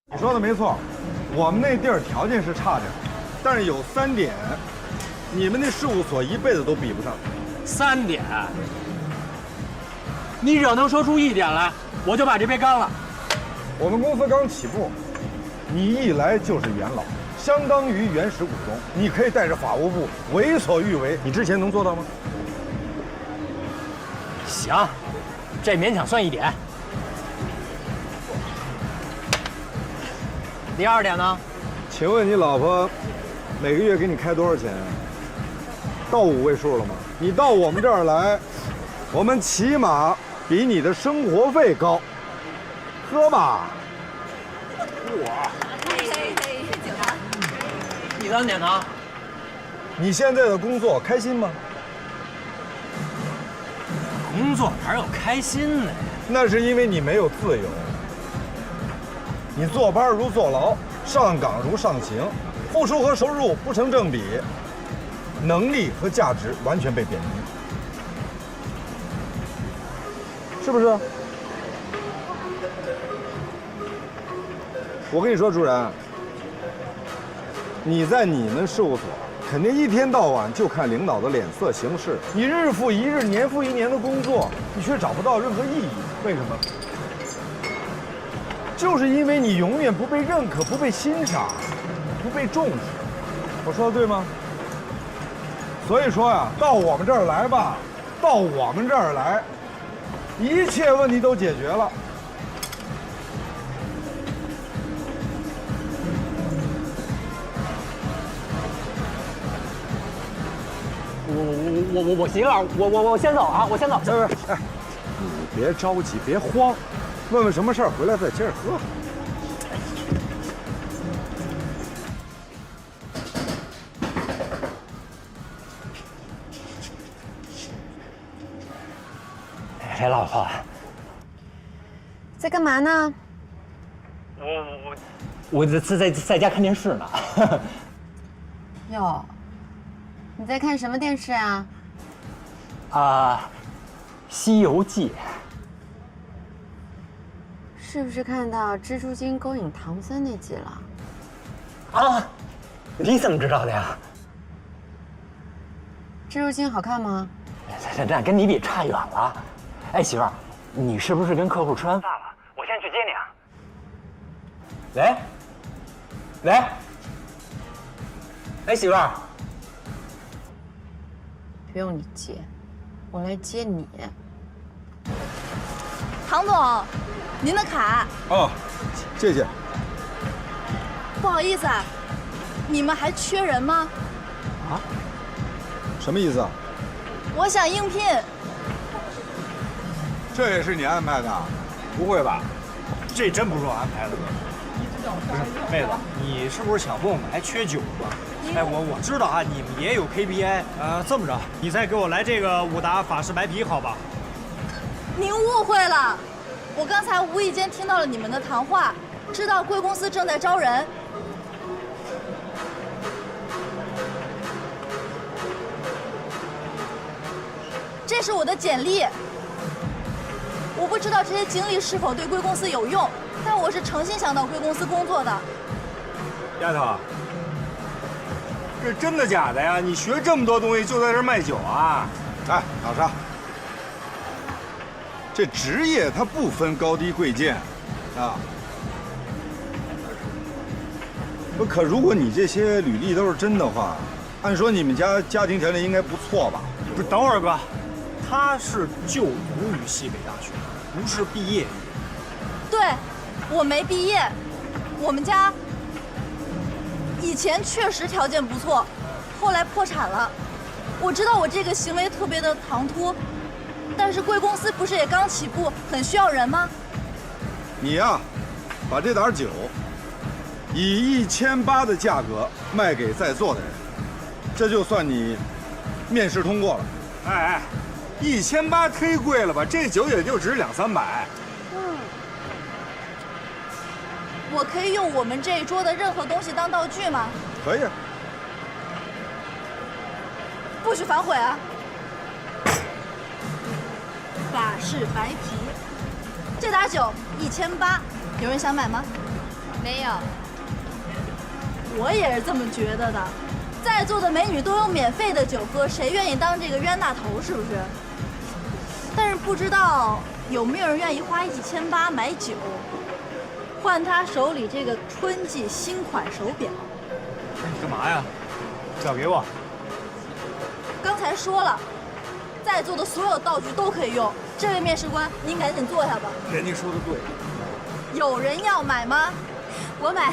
你说的没错，我们那地儿条件是差点，但是有3点，你们那事务所一辈子都比不上。3点，你只要能说出1点来，我就把这杯干了。我们公司刚起步，你一来就是元老，相当于原始股东，你可以带着法务部为所欲为。你之前能做到吗？行，这勉强算1点。第2点呢？请问你老婆每个月给你开多少钱？到5位数了吗？你到我们这儿来，我们起码比你的生活费高。喝吧。第3点呢？你现在的工作开心吗？工作哪有开心的呀？那是因为你没有自由。你坐班如坐牢，上岗如上刑，付出和收入不成正比，能力和价值完全被贬低，是不是？我跟你说，主任，你在你们事务所肯定一天到晚就看领导的脸色行事，你日复一日、年复一年的工作，你却找不到任何意义。为什么？就是因为你永远不被认可、不被欣赏、不被重视。我说的对吗？所以说呀，到我们这儿来吧，到我们这儿来，一切问题都解决了。我媳妇儿，我先走啊，我先走。哎，你别着急，别慌，问问什么事儿，回来再接着喝。哎，老婆，在干嘛呢？我在家看电视呢。哟，你在看什么电视啊？西游记》。是不是看到蜘蛛精勾引唐僧那集了？啊，你怎么知道的呀？蜘蛛精好看吗？这跟你比差远了。哎，媳妇儿，你是不是跟客户吃完饭了？我先去接你啊。喂，哎，媳妇儿，不用你接，我来接你。唐总，您的卡。哦，谢谢。不好意思啊，你们还缺人吗？啊？什么意思啊？我想应聘。这也是你安排的？不会吧？这真不是我安排的。不是，妹子，你是不是想问我们还缺酒吗？哎，我知道啊，你们也有 KPI。这么着，你再给我来这个5打法式白啤，好吧？您误会了，我刚才无意间听到了你们的谈话，知道贵公司正在招人。这是我的简历。我不知道这些经历是否对贵公司有用，但我是诚心想到贵公司工作的。丫头，这真的假的呀？你学这么多东西就在这儿卖酒啊？哎，老沙，这职业它不分高低贵贱，啊。可如果你这些履历都是真的话，按说你们家庭条件应该不错吧？不是，等会儿哥，他是就读于西北大学，不是毕业。对，我没毕业，我们家以前确实条件不错，后来破产了。我知道我这个行为特别的唐突，但是贵公司不是也刚起步，很需要人吗？你呀，把这打酒以1800的价格卖给在座的人，这就算你面试通过了。哎，1800忒贵了吧？这酒也就值200-300。我可以用我们这一桌的任何东西当道具吗？可以。不许反悔啊！法式白啤，这打酒1800，有人想买吗？没有。我也是这么觉得的。在座的美女都有免费的酒喝，谁愿意当这个冤大头？是不是？但是不知道有没有人愿意花1800买酒，换他手里这个春季新款手表？你干嘛呀？表给我。刚才说了，在座的所有道具都可以用。这位面试官，您赶紧坐下吧。人家说的对。有人要买吗？我买。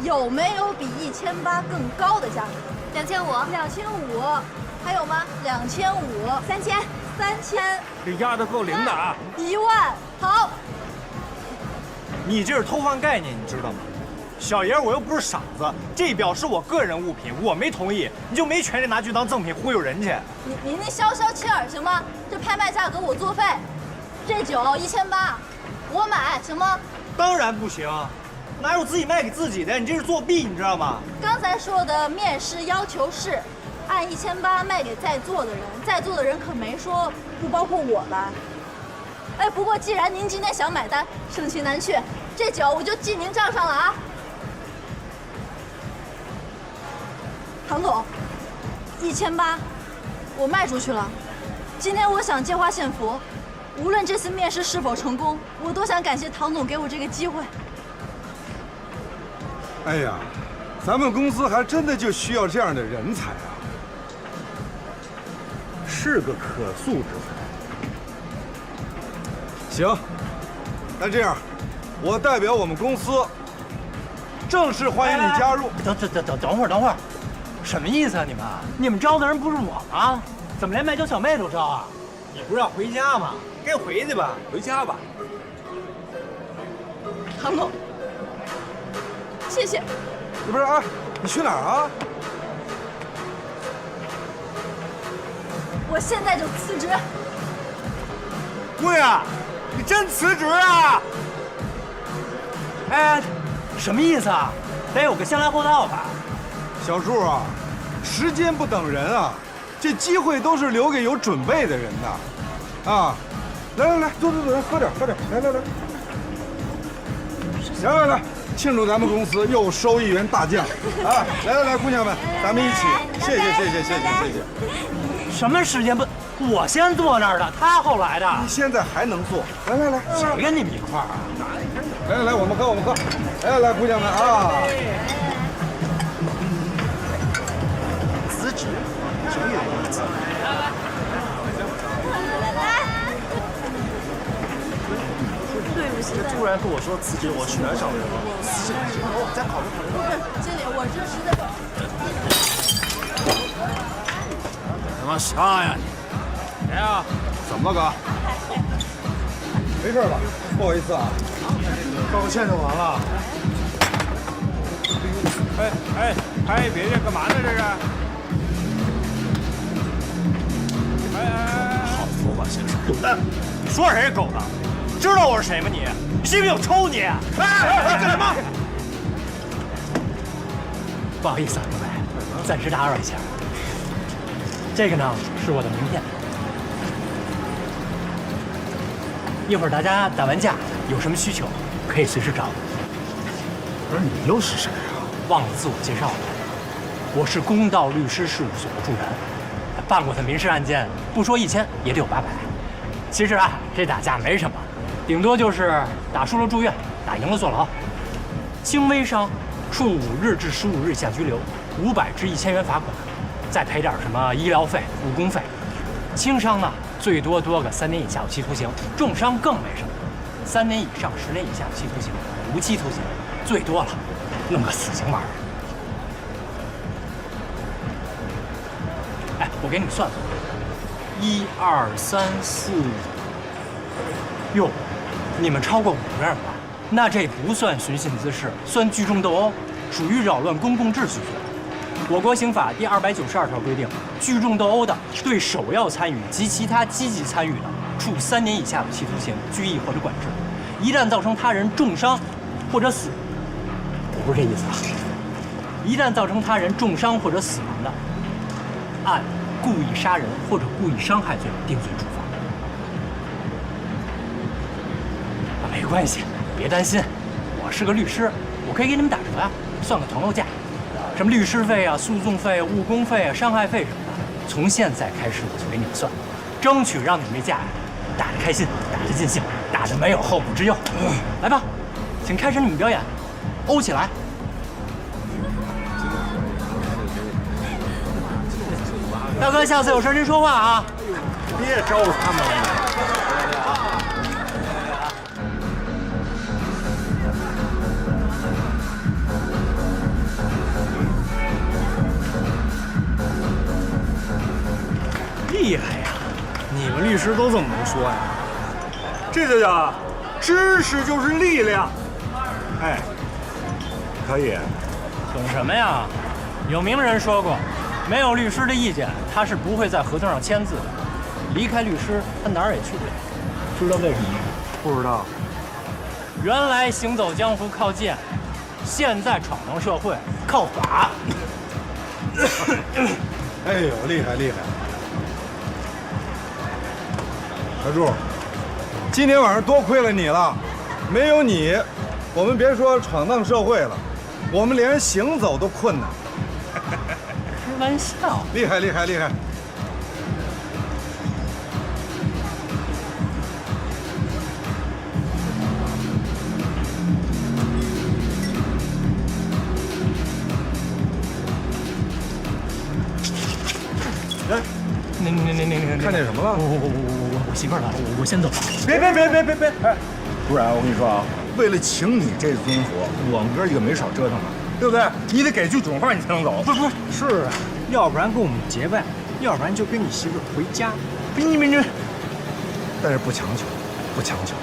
有没有比1800更高的价格？2500，2500，还有吗？2500，3000，3000，这压的够灵的啊！1万，好。你这是偷换概念，你知道吗？小爷我又不是傻子，这表是我个人物品，我没同意，你就没权利拿去当赠品忽悠人去。您那消消气儿行吗？这拍卖价格我作废，这酒1800，我买行吗？当然不行。哪有自己卖给自己的？你这是作弊，你知道吗？刚才说的面试要求是按1800卖给在座的人，在座的人可没说不包括我吧？哎，不过既然您今天想买单，盛情难却，这酒我就记您账上了啊。唐总，1800，我卖出去了。今天我想借花献佛，无论这次面试是否成功，我都想感谢唐总给我这个机会。哎呀，咱们公司还真的就需要这样的人才啊，是个可塑之才。行，那这样，我代表我们公司正式欢迎你加入。等会儿，什么意思啊？你们招的人不是我吗？怎么连卖酒小妹都招啊？你不是要回家吗？该回去吧，回家吧。唐总。谢谢。不是啊，你去哪儿啊？我现在就辞职。贵啊，你真辞职啊？哎，什么意思啊？得有个先来后到吧？小祝啊，时间不等人啊，这机会都是留给有准备的人的。啊，来，坐，喝点，来。庆祝咱们公司又收益源大降啊！来，姑娘们，咱们一起，谢谢。什么时间不？我先坐那儿的，他后来的。你现在还能坐？来，谁跟你们一块儿啊？来，我们喝。来，姑娘们啊！辞职，什么意思？对不起，突然跟我说辞职，我全上人了。辞职，我再考虑。经理，我这实在。他妈啥呀你？谁呀？怎么了哥？没事吧？不好意思啊。道个歉就完了。哎，别这干嘛呢？这是？好说话先生，滚蛋！你说谁是狗呢？知道我是谁吗你？你信不信我抽你？干什么？不好意思啊，各位，暂时打扰一下。这个呢是我的名片，一会儿大家打完架有什么需求可以随时找我。不是你又是谁啊？忘了自我介绍了，我是公道律师事务所的助人，办过的民事案件不说1000也得有800。其实啊，这打架没什么，顶多就是打输了住院，打赢了坐牢。轻微伤，处5日至15日以下拘留，500至1000元罚款，再赔点什么医疗费、误工费。轻伤呢，最多个3年以下有期徒刑；重伤更没什么，3年以上10年以下有期徒刑，无期徒刑，最多了弄个死刑玩意儿。哎，我给你们算算，1、2、3、4，哟，你们超过5个人吧？那这不算寻衅滋事，算聚众斗殴，属于扰乱公共秩序罪。我国刑法第292条规定，聚众斗殴的，对首要参与及其他积极参与的，处3年以下有期徒刑、拘役或者管制。一旦造成他人重伤或者死，我不是这意思啊。一旦造成他人重伤或者死亡的，按故意杀人或者故意伤害罪定罪处罚。没关系，别担心，我是个律师，我可以给你们打折呀，算个团购价，什么律师费啊、诉讼费、误工费啊、伤害费什么的，从现在开始我就给你们算，争取让你们这架打得开心，打得尽兴，打得没有后顾之忧。来吧，请开始你们表演，欧起来！大哥，下次有事您说话啊！别招呼他们了。厉害呀！你们律师都这么能说呀？这就叫知识就是力量。哎，可以。懂什么呀？有名人说过，没有律师的意见，他是不会在合同上签字的。离开律师，他哪儿也去不了。知道为什么吗？不知道。原来行走江湖靠剑，现在闯荡社会靠法。哎呦，厉害厉害！小柱，今天晚上多亏了你了，没有你，我们别说闯荡社会了，我们连行走都困难。开玩笑，厉害厉害厉害！哎，那看见什么了？我媳妇儿来了，我先走。别！哎，不然我跟你说啊，为了请你这尊佛，我们哥几个没少折腾呢，对不对？你得给句准话，你才能走。不是啊，要不然跟我们结拜，要不然就跟你媳妇回家。你，但是不强求，不强求。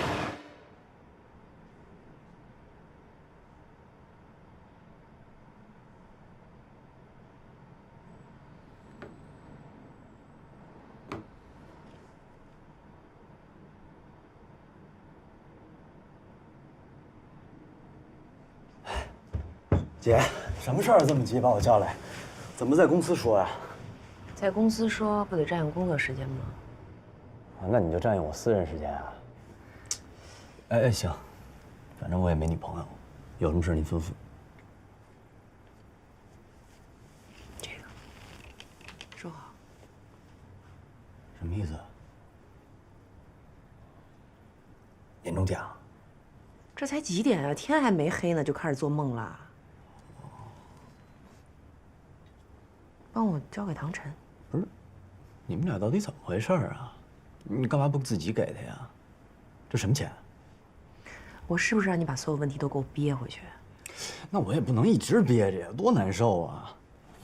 姐，什么事儿这么急把我叫来？怎么在公司说呀？在公司说不得占用工作时间吗？啊，那你就占用我私人时间啊？哎，行，反正我也没女朋友，有什么事您吩咐。这个，收好。什么意思？年终奖？这才几点啊？天还没黑呢，就开始做梦了。帮我交给唐晨。不是，你们俩到底怎么回事啊？你干嘛不自己给他呀？这什么钱？我是不是让你把所有问题都给我憋回去？那我也不能一直憋着呀，多难受啊！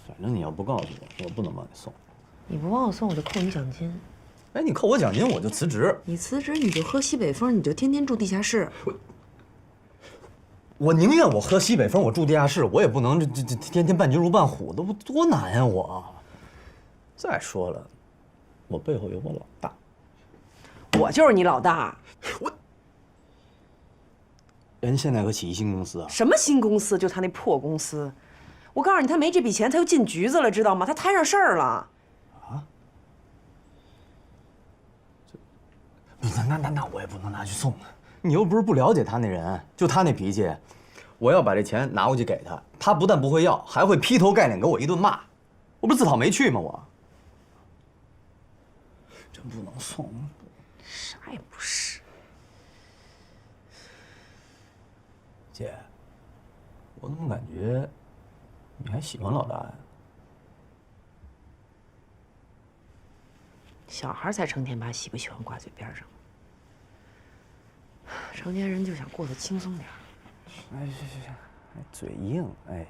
反正你要不告诉我，我不能帮你送。你不帮我送，我就扣你奖金。哎，你扣我奖金，我就辞职。你辞职，你就喝西北风，你就天天住地下室。我宁愿我喝西北风，我住地下室，我也不能这天天伴君如伴虎，都多难呀！我。再说了，我背后有我老大。我就是你老大。人现在可起一新公司啊？什么新公司？就他那破公司。我告诉你，他没这笔钱，他又进局子了，知道吗？他摊上事儿了。啊？那我也不能拿去送啊！你又不是不了解他那人，就他那脾气，我要把这钱拿过去给他，他不但不会要，还会劈头盖脸给我一顿骂，我不是自讨没趣吗？我真不能送，啥也不是。姐，我怎么感觉你还喜欢老大呀？小孩才成天把喜不喜欢挂嘴边上，成年人就想过得轻松点儿。哎，行，嘴硬。哎，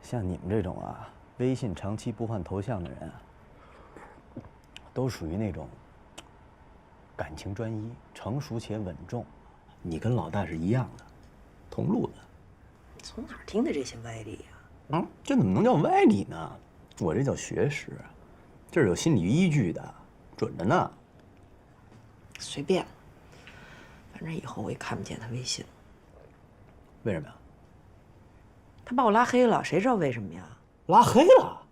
像你们这种啊，微信长期不换头像的人啊，都属于那种感情专一、成熟且稳重。你跟老大是一样的，同路的。从哪儿听的这些歪理呀？这怎么能叫歪理呢？我这叫学识，这是有心理依据的，准着呢。随便，反正以后我也看不见他微信。为什么呀？他把我拉黑了，谁知道为什么呀？拉黑了？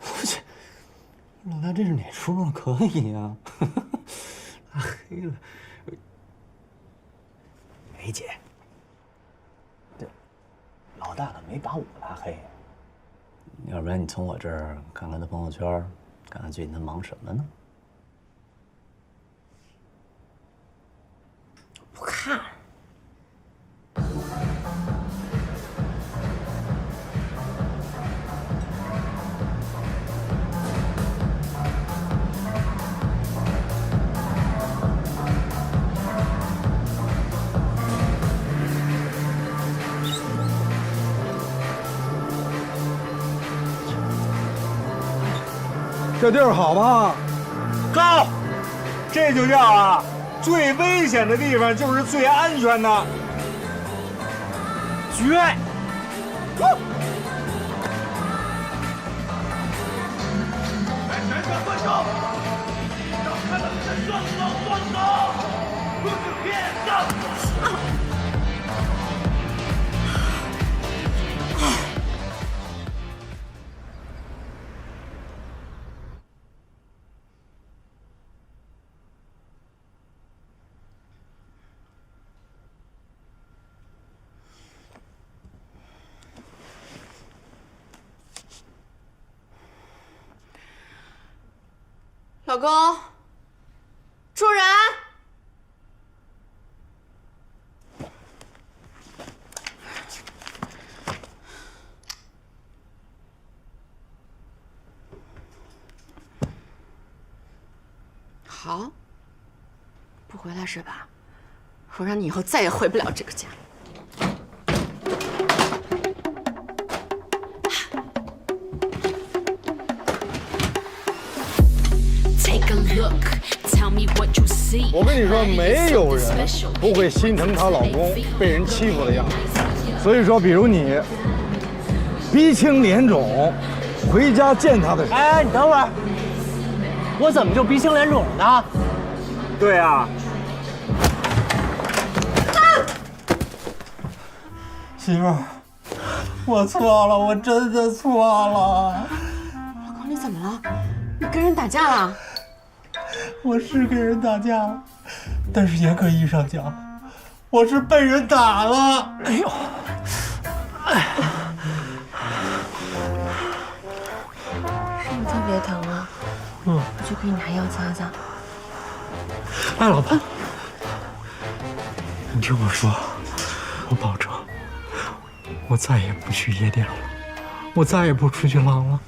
我去，老大这是哪出啊？可以呀，拉黑了。梅姐，这老大可没把我拉黑，要不然你从我这儿看看他朋友圈，看看最近他忙什么呢？不看。这地儿好吧？高，这就叫啊，最危险的地方就是最安全的。绝！全场观众，让他们双手双手，Put your hands up！老公，主人。好，不回来是吧？我让你以后再也回不了这个家。我跟你说，没有人不会心疼她老公被人欺负的样子。所以说，比如你鼻青脸肿，回家见她的时候，哎，你等会儿，我怎么就鼻青脸肿了呢？对啊，媳妇儿，我错了，我真的错了。老公，你怎么了？你跟人打架了？我是跟人打架了，但是严格意义上讲，我是被人打了。哎呦，身体特别疼啊。我去给你拿药擦擦。哎，老婆，你听我说，我保证，我再也不去夜店了，我再也不出去浪了。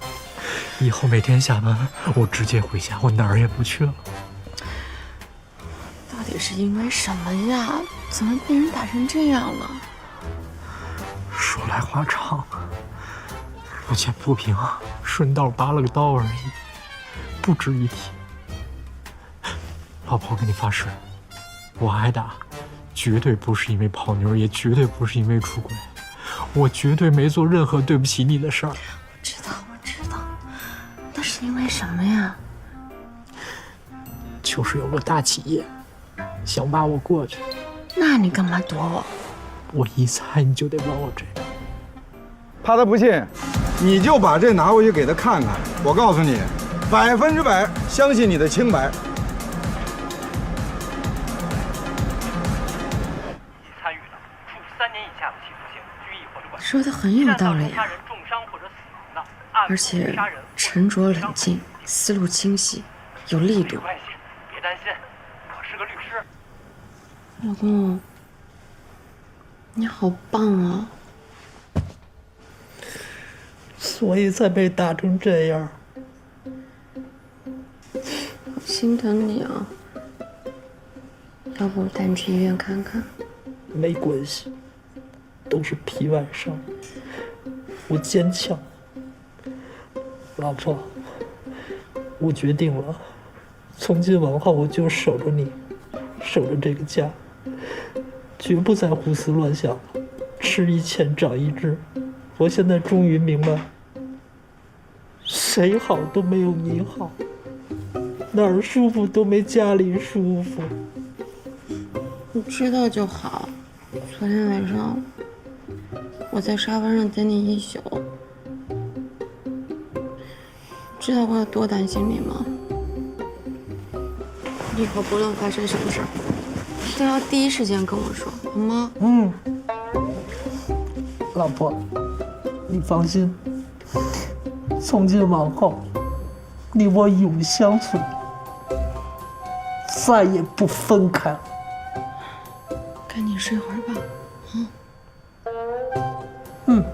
以后每天下班，我直接回家，我哪儿也不去了。到底是因为什么呀？怎么被人打成这样了？说来话长，路见不平，顺道拔了个刀而已，不值一提。老婆，我跟你发誓，我挨打，绝对不是因为泡妞，也绝对不是因为出轨，我绝对没做任何对不起你的事儿。我知道，那是因为什么呀？就是有个大企业想挖我过去。那你干嘛躲我？我一猜你就得问我这个。怕他不信，你就把这拿回去给他看看。我告诉你，100%相信你的清白。参与的，处3年以下的起诉刑、拘役或者管制。说的很有道理啊。重伤或者死亡的，而且沉着冷静，思路清晰，有力度。没关系，别担心，我是个律师。老公，你好棒啊！所以才被打成这样。好心疼你啊！要不我带你去医院看看？没关系，都是皮外伤，我坚强。老婆，我决定了，从今往后我就守着你，守着这个家，绝不再胡思乱想了，吃一堑长一智。我现在终于明白，谁好都没有你好，哪儿舒服都没家里舒服。你知道就好。昨天晚上我在沙发上等你一宿，知道我有多担心你吗？以后不论发生什么事儿，都要第一时间跟我说，好吗？嗯，老婆，你放心，从今往后，你我永相随，再也不分开。赶紧睡会儿吧。嗯。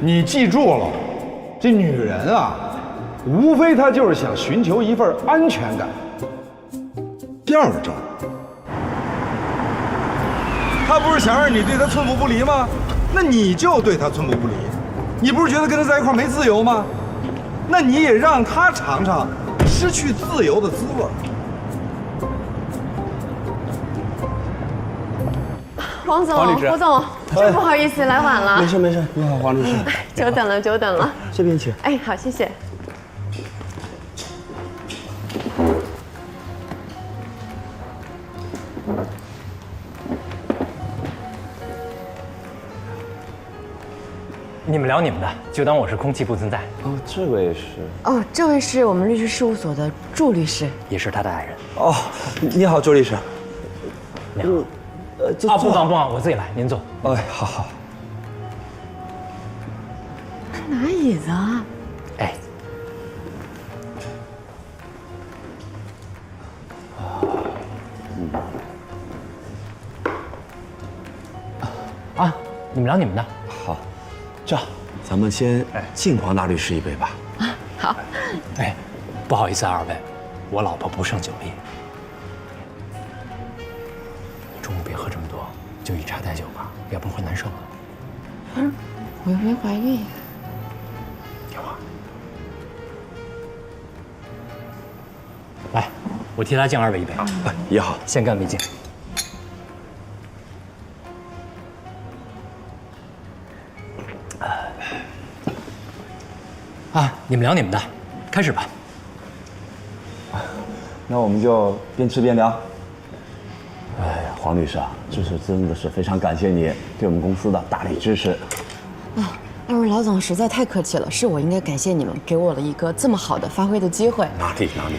你记住了，这女人啊，无非她就是想寻求一份安全感。第二个招，她不是想让你对她寸步不离吗？那你就对她寸步不离。你不是觉得跟她在一块没自由吗？那你也让她尝尝失去自由的滋味。王总，胡总，真不好意思来晚了。没事没事，你好，黄律师。久等了，久等了。这边请。哎，好，谢谢。你们聊你们的，就当我是空气不存在。哦，这位是。哦，这位是我们律师事务所的祝律师，也是他的爱人。哦，你好，周律师。你好。啊，不妨不妨，我自己来，您坐。哎，好好。拿椅子啊？哎。啊，你们聊你们的。好，这样咱们先敬黄大律师一杯吧。啊，好。哎，不好意思啊，二位，我老婆不胜酒力。中午别喝这么多，就以茶代酒吧，要不然会难受的。嗯，我又没怀孕。听话。来，我替他敬二位一杯。也好，先干为敬。啊，你们聊你们的，开始吧。那我们就边吃边聊。哎，黄律师啊，这次真的是非常感谢你对我们公司的大力支持。啊，二位老总实在太客气了，是我应该感谢你们，给我了一个这么好的发挥的机会。哪里哪里。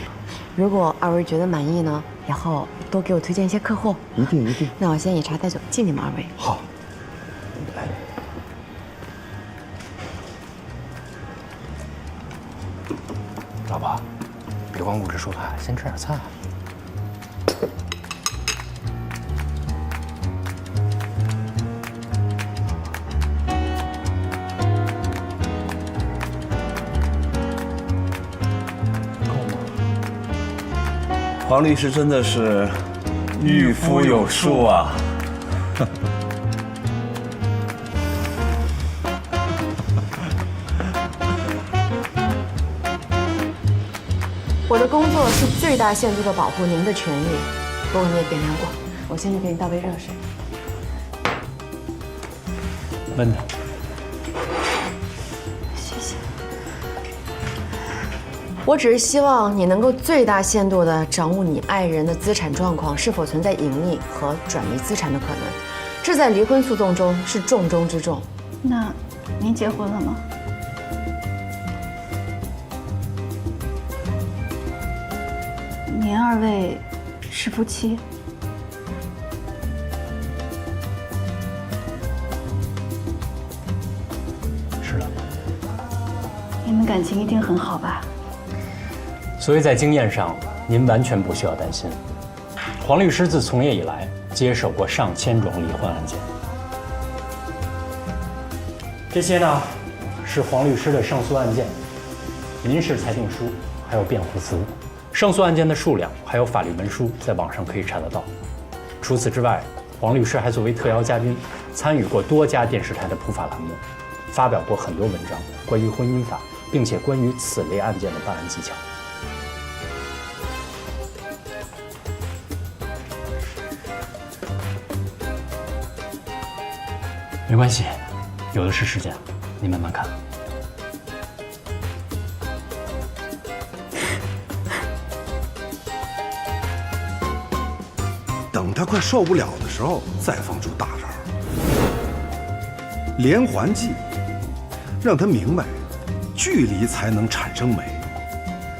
如果二位觉得满意呢，以后多给我推荐一些客户。一定一定。那我先以茶代酒敬你们二位。好。老婆，别光顾着说话，先吃点菜。黄律师真的是御夫有术啊！我的工作是最大限度地保护您的权益，不过你也别难过，我现在给你倒杯热水。温的。谢谢。我只是希望你能够最大限度地掌握你爱人的资产状况是否存在隐匿和转移资产的可能，这在离婚诉讼中是重中之重。那您结婚了吗？您二位是夫妻？是的。你们感情一定很好吧？所以在经验上，您完全不需要担心。黄律师自从业以来，接手过上千桩离婚案件。这些呢，是黄律师的上诉案件、民事裁定书，还有辩护词。上诉案件的数量还有法律文书，在网上可以查得到。除此之外，黄律师还作为特邀嘉宾，参与过多家电视台的普法栏目，发表过很多文章关于婚姻法，并且关于此类案件的办案技巧。没关系，有的是时间，你慢慢看。等他快受不了的时候，再放出大招。连环计，让他明白，距离才能产生美。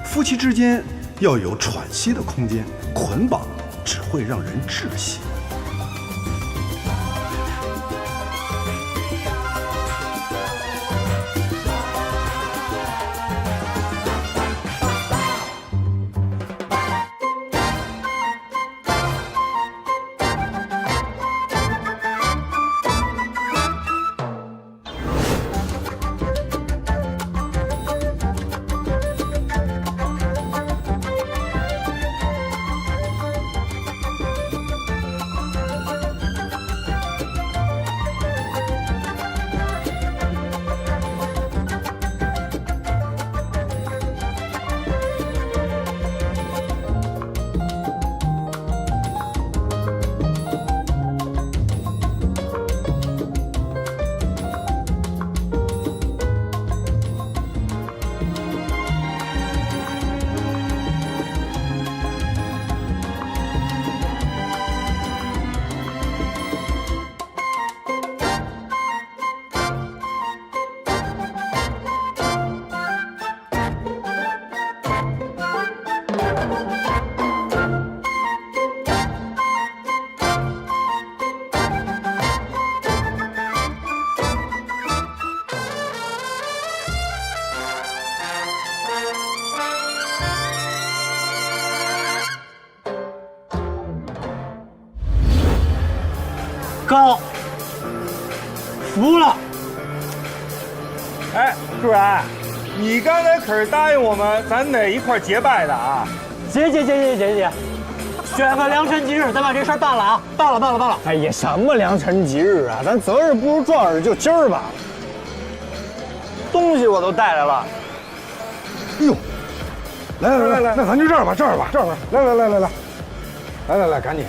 夫妻之间要有喘息的空间，捆绑只会让人窒息。高，服了。哎，主任，你刚才可是答应我们，咱得一块儿结拜的啊！结，选个良辰吉日，咱把这事儿办了啊！办了。哎呀，什么良辰吉日啊？咱择日不如撞日，就今儿吧。东西我都带来了。哎呦，来，那咱就这儿吧，来，赶紧。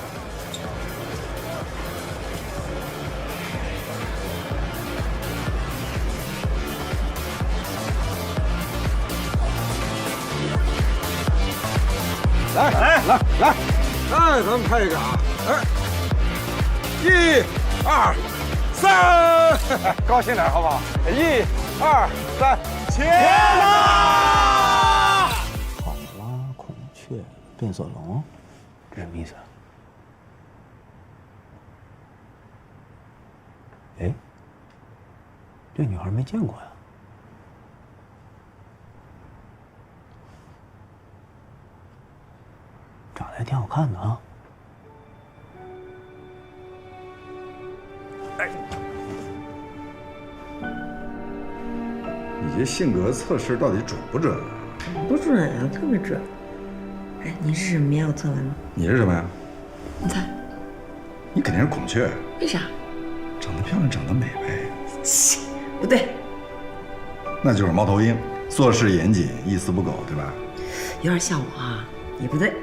来，咱们拍一个啊！哎，1、2、3，高兴点好不好？1、2、3，切啦！考拉、孔雀、变色龙，这什么意思啊？哎，这女孩没见过呀。长得还挺好看的啊！你这性格测试到底准不准啊？不准啊，特别准。哎，你是什么呀？我测完了。你是什么呀？你猜？你肯定是孔雀。为啥？长得漂亮，长得美呗。切，不对。那就是猫头鹰，做事严谨，一丝不苟，对吧？有点像我啊，也不对。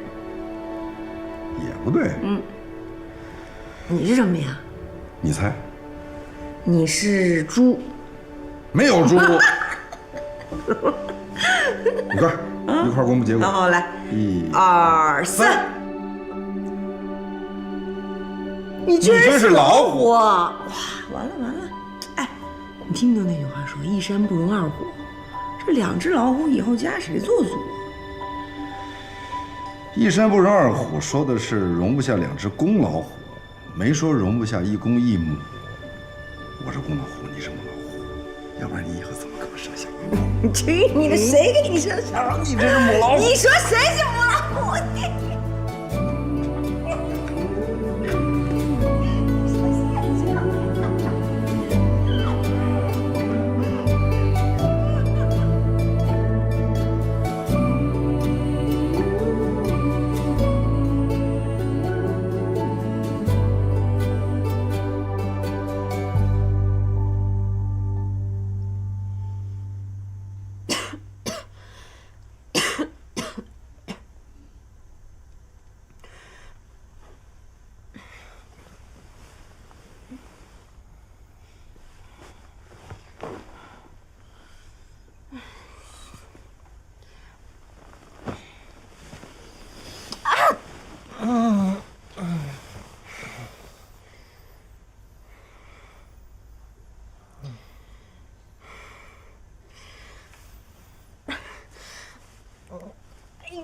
也不对。你是什么呀？你猜？你是猪。没有猪。一块公布结果。好，来，1、2、3。你居然是老虎！哇，完了！哎，你听不听那句话说一山不容二虎？这2只老虎以后家谁做主？一山不容二虎，说的是容不下2只公老虎，没说容不下一公一母。我是公老虎，你是母老虎，要不然你以后怎么给我生小孩？去你的！谁给你生小孩？你这是母老虎！你说谁是母老虎？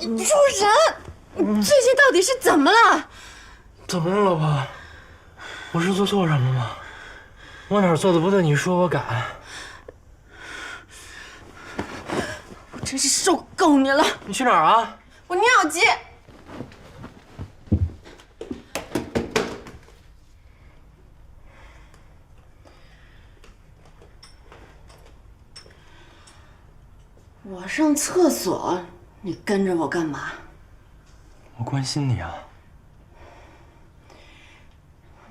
主人，你最近到底是怎么了？怎么了，老婆？我是做错什么吗？我哪儿做的不对？你说我改。我真是受够你了！你去哪儿啊？我尿急。我上厕所，你跟着我干嘛？我关心你啊。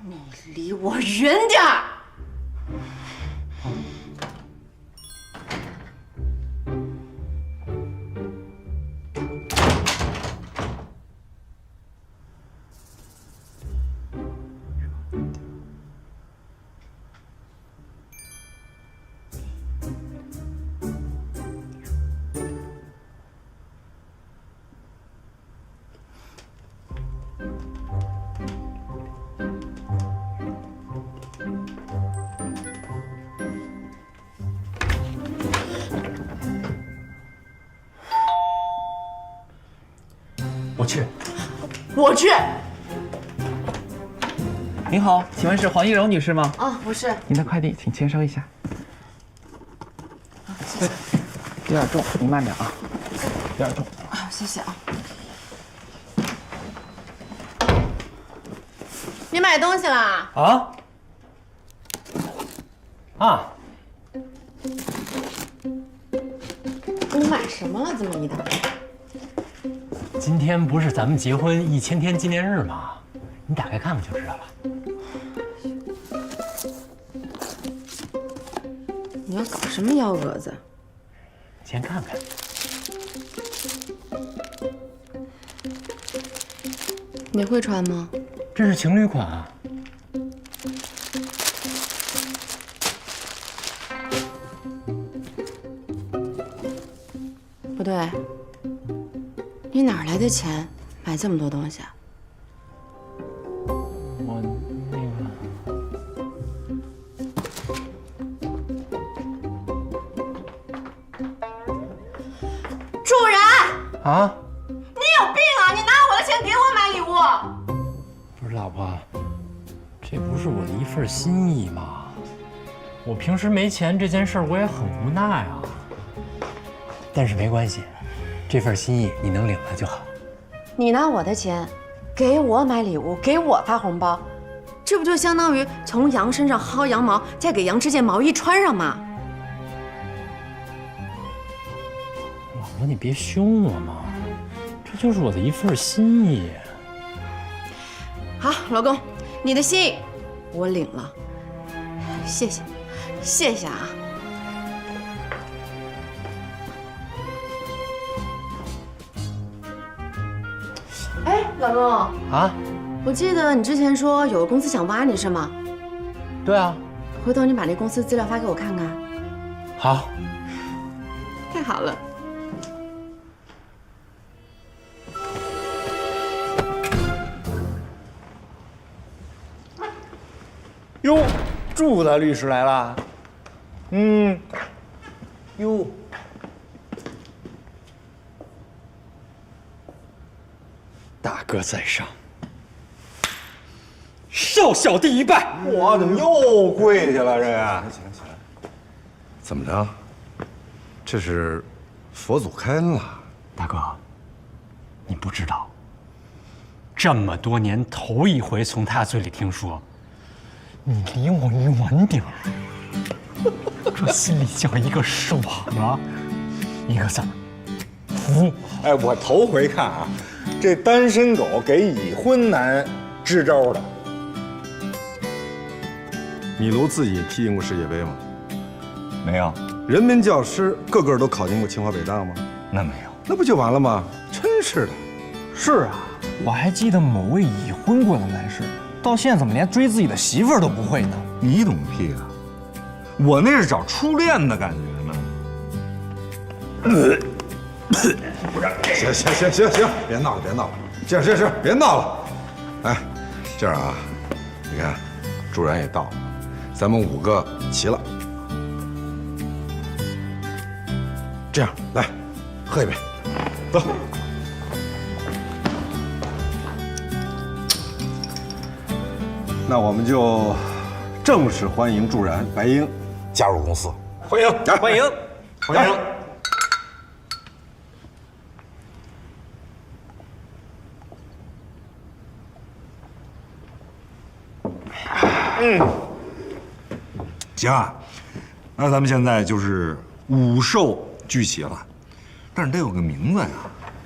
你离我远点儿！我去。我去。您好，请问是黄一柔女士吗？啊，不是。您的快递请签收一下。谢谢。有点重，您慢点啊。有点重。啊，谢谢啊。你买东西啦？啊！你买什么了？这么一大堆。今天不是咱们结婚1000天纪念日吗？你打开看看就知道了。你要搞什么幺蛾子？先看看。你会穿吗？这是情侣款啊。不对，你哪来的钱买这么多东西啊？我那主人啊，你有病啊！你拿我的钱给我买礼物。不是老婆，这不是我的一份心意吗？我平时没钱这件事我也很无奈啊。但是没关系，这份心意你能领了就好。你拿我的钱给我买礼物，给我发红包，这不就相当于从羊身上薅羊毛，再给羊这件毛衣穿上吗？老婆，你别凶我嘛，这就是我的一份心意。好，老公，你的心意我领了，谢谢，谢谢啊。哎，老公啊，我记得你之前说有个公司想挖你是吗？对啊。回头你把那公司资料发给我看看。好。太好了。哟，祝大律师来了。哟。大哥在上，少小弟一拜。我怎么又跪下了？这个行，怎么着？这是佛祖开恩了。大哥，你不知道，这么多年头一回从他嘴里听说，你离我远点儿，这心里叫一个爽啊！一个字儿，服。哎，我头回看啊。这单身狗给已婚男支招的。米卢自己踢赢过世界杯吗？没有。人民教师个个都考进过清华北大吗？那没有。那不就完了吗？真是的。是啊，我还记得某位已婚过的男士，到现在怎么连追自己的媳妇儿都不会呢？你懂屁啊！我那是找初恋的感觉呢。行，别闹了，行，别闹了。哎，这样啊，你看，主人也到了，咱们5个齐了。这样，来，喝一杯，走。那我们就正式欢迎祝然、白英加入公司。欢迎，欢迎，欢迎。行啊，那咱们现在就是五兽聚齐了，但是得有个名字呀。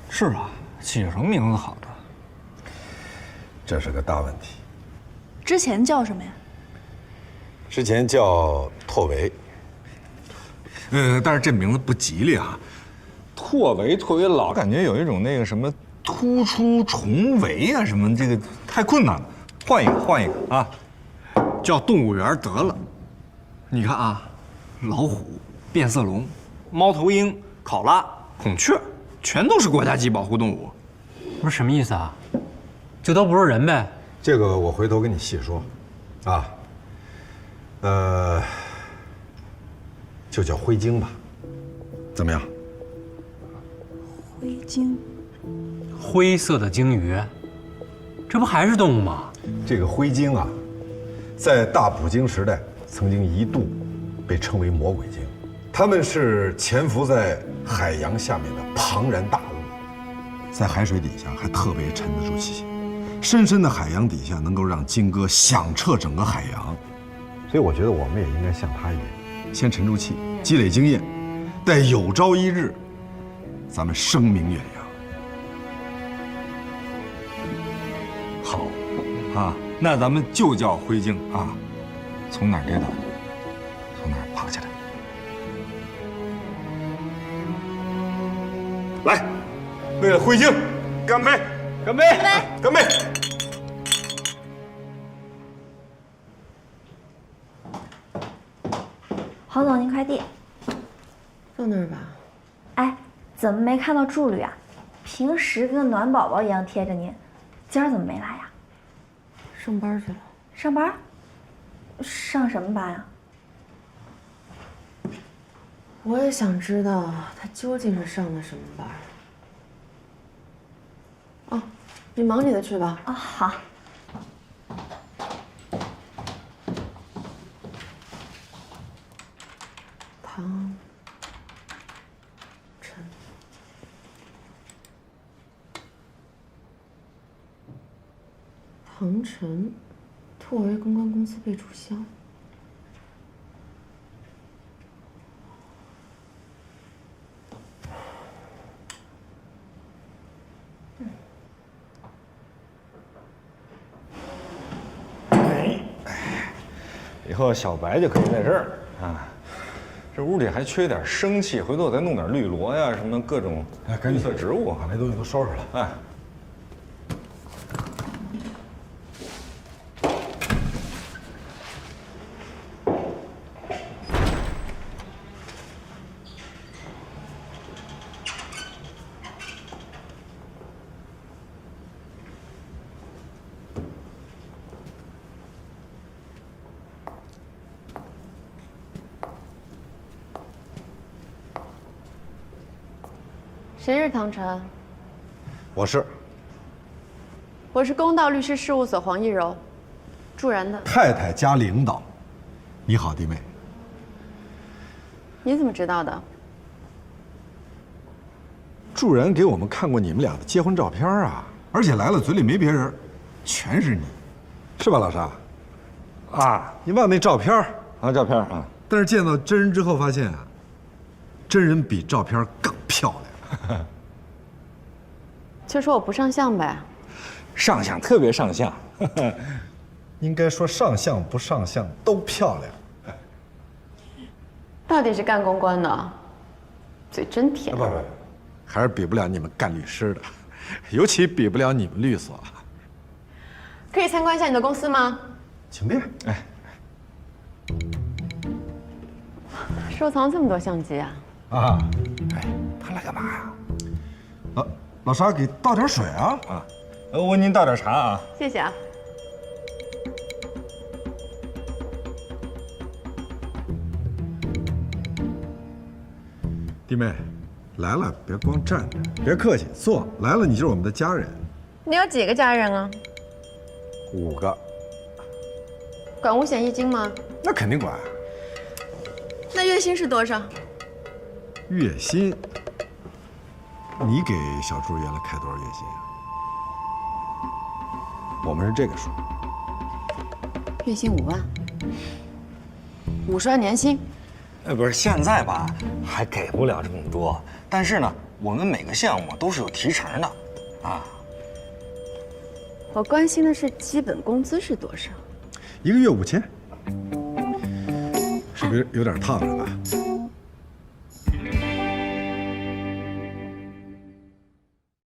是啊，起什么名字好呢？这是个大问题。之前叫什么呀？之前叫拓维，但是这名字不吉利啊。拓维老感觉有一种那个什么突出重围啊，什么这个太困难了。换一个啊，叫动物园得了。你看啊，老虎、变色龙、猫头鹰、考拉、孔雀，全都是国家级保护动物。不是什么意思啊？就都不是人呗？这个我回头跟你细说，啊，就叫灰鲸吧，怎么样？灰鲸，灰色的鲸鱼，这不还是动物吗？这个灰鲸啊，在大捕鲸时代曾经一度被称为魔鬼鲸，它们是潜伏在海洋下面的庞然大物，在海水底下还特别沉得住气。深深的海洋底下能够让鲸哥响彻整个海洋，所以我觉得我们也应该像他一样，先沉住气，积累经验，待有朝一日，咱们声名远扬。好，啊，那咱们就叫灰鲸啊，从哪儿跌倒，从哪儿爬起来。来，为了灰鲸，干杯！干杯！干杯！黄总，您快递放那儿吧。哎，怎么没看到助理啊？平时跟暖宝宝一样贴着您，今儿怎么没来呀？上班去了。上班？上什么班呀？我也想知道他究竟是上的什么班。哦，你忙你的去吧。啊，好。唐晨，唐晨，拓维公关公司被注销。以后小白就可以在这儿啊，这屋里还缺点生气，回头我再弄点绿萝呀，什么各种绿色植物，把那东西都收拾了。哎，谁是唐晨？我是。我是公道律师事务所黄一柔，助然的太太加领导。你好，弟妹。你怎么知道的？助然给我们看过你们俩的结婚照片啊，而且来了嘴里没别人，全是你，是吧，老沙？啊，你忘那照片啊，照片啊。但是见到真人之后发现啊，真人比照片更漂亮。就说我不上相呗。上相特别上相，应该说上相不上相都漂亮。到底是干公关的，嘴真甜。不，还是比不了你们干律师的，尤其比不了你们律所。可以参观一下你的公司吗？请便。哎，收藏这么多相机啊？啊，哎，他来干嘛呀？老沙，给倒点水啊！啊，我给您倒点茶啊。谢谢啊。弟妹，来了别光站着，别客气，坐。来了你就是我们的家人。你有几个家人啊？ 5个。管五险一金吗？那肯定管。那月薪是多少？月薪？你给小朱原来开多少月薪啊？我们是这个数。月薪5万，50万年薪。不是现在吧，还给不了这么多。但是呢，我们每个项目都是有提成的，啊。我关心的是基本工资是多少？一个月5000，是不是有点烫了吧？